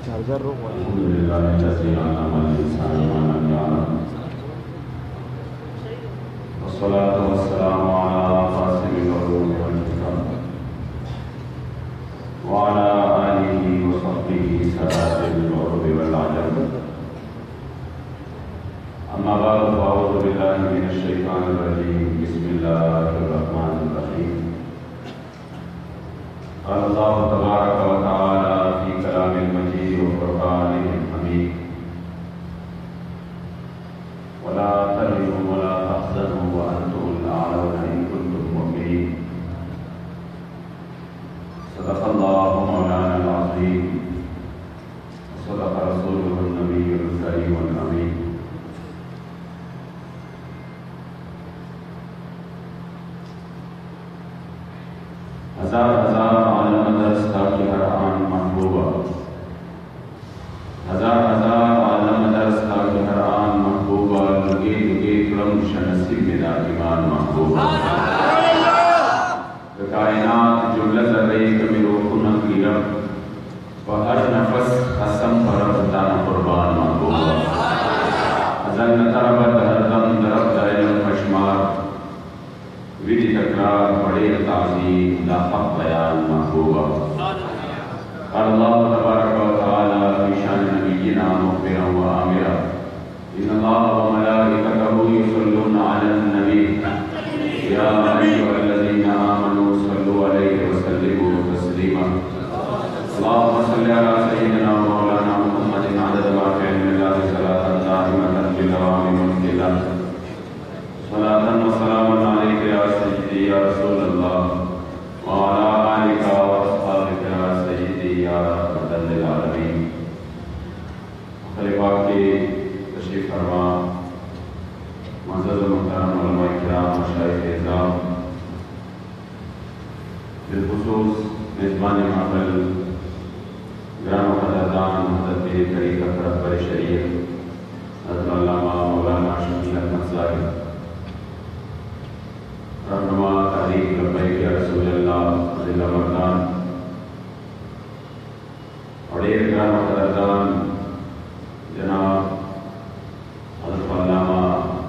Charger रोक हजार हजार आलम दर्स की हर आन महबूबा, हजार हजार आलम दर्स की हर आन महबूबा, लुगे लुगे तुरम शनसी मेरा ईमान महबूबा, कायनात जुमला ज़र्रे कमी रोखुना की रब, हर नफस कसम पर बताना कुर्बान महबूबा, अज़ल तरबत हर दम दरब दायम खशमार, विधि तकरार बड़े ताज़ीम लाहक बयान महबूबा। अल्लाह तबारक व तआला फी शान नबिय्यिना मुख़बिरन व आमिरा, इन्नल्लाह व मलाइकतहु युसल्लूना अलन नबी, या अय्युहल्लज़ीना आमनू सल्लु अलैहि व सल्लिमू तस्लीमा। अल्लाहुम्मा सल्लि अला सय्यिदिना व मौलाना मुहम्मदिन अदद मा फी इल्मिल्लाहि सलातन दाइमतन बिल दवामि मुल्किल्लाह, सलातन व सलामन अलैका या सय्यदी या रसूलल्लाह व अला आलिका व अस्हाबिका या सय्यदी या रहमतल लिल आलमीन। खलीफा के तशरीफ फरमा, मुअज़्ज़ज़ व मुहतरम उलमा किराम, मशाइख़ इज़ाम, बिलख़ुसूस मेज़बान महफ़िल ग्राम क़दरदान मुहद्दिस तरीक़त रहबर शरीयत हज़रत अल्लामा मौलाना शफ़ी अहमद साहिब, रहनुमा तारीख़ लब्बैक या रसूल अल्लाह ज़िला मर्दान, और ग्राम क़दरदान जनाब हज़रत अल्लामा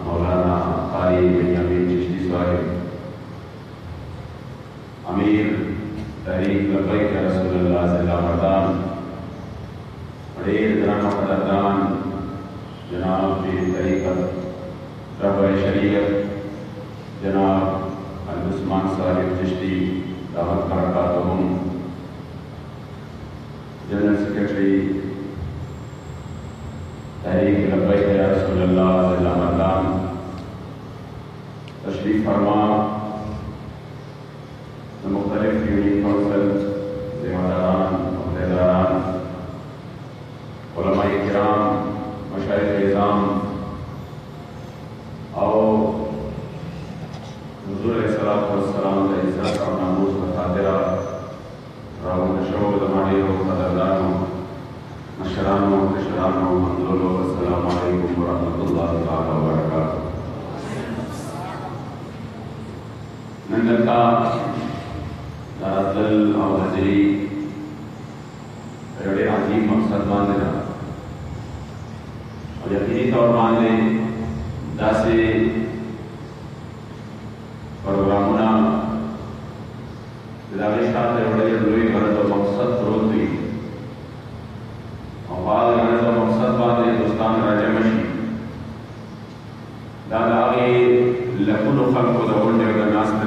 मौलाना क़ारी बेंयामीन चिश्ती साहिब, अमीर तारीख़ लब्बैक या रसूल अल्लाह ज़िला मर्दान, और ग्राम क़दरदान जनाब तरीक़त रहबर शरीयत जनाब उस्मान साहिब चिश्ती दावत बरकातहुम, जनरल सेक्रेटरी तहरीक लब्बैक या रसूल अल्लाह ज़िला मर्दान, तशरीफ फरमा, मुख्तलिफ यूनियन काउंसिल ज़िम्मेदारान, अहदेदारान, उलमाए किराम, मशाइख़ इज़ाम और हुज़ूर अलैहिस्सलातु वस्सलाम का इज़्ज़त और नामूस व खातिरा रावण शोभ दमाड़ी हो क़दरदानो मशरानो कशरानो मंज़ुलो अस्सलामु अलैकुम व रहमतुल्लाहि तआला व बरकातुहू। नंदका दारअज़ल और हज़री बड़े अजीम मकसद बांधे और यकीनी तौर बांधे दासे प्रोग्रामुना विदाविष्टा बड़े लोई गरज और मकसद रोती और बाद गरज और मकसद बांधे हिंदुस्तान राजमशी दादा आगे लखनऊ खल्क़ को दौड़ने का नास्त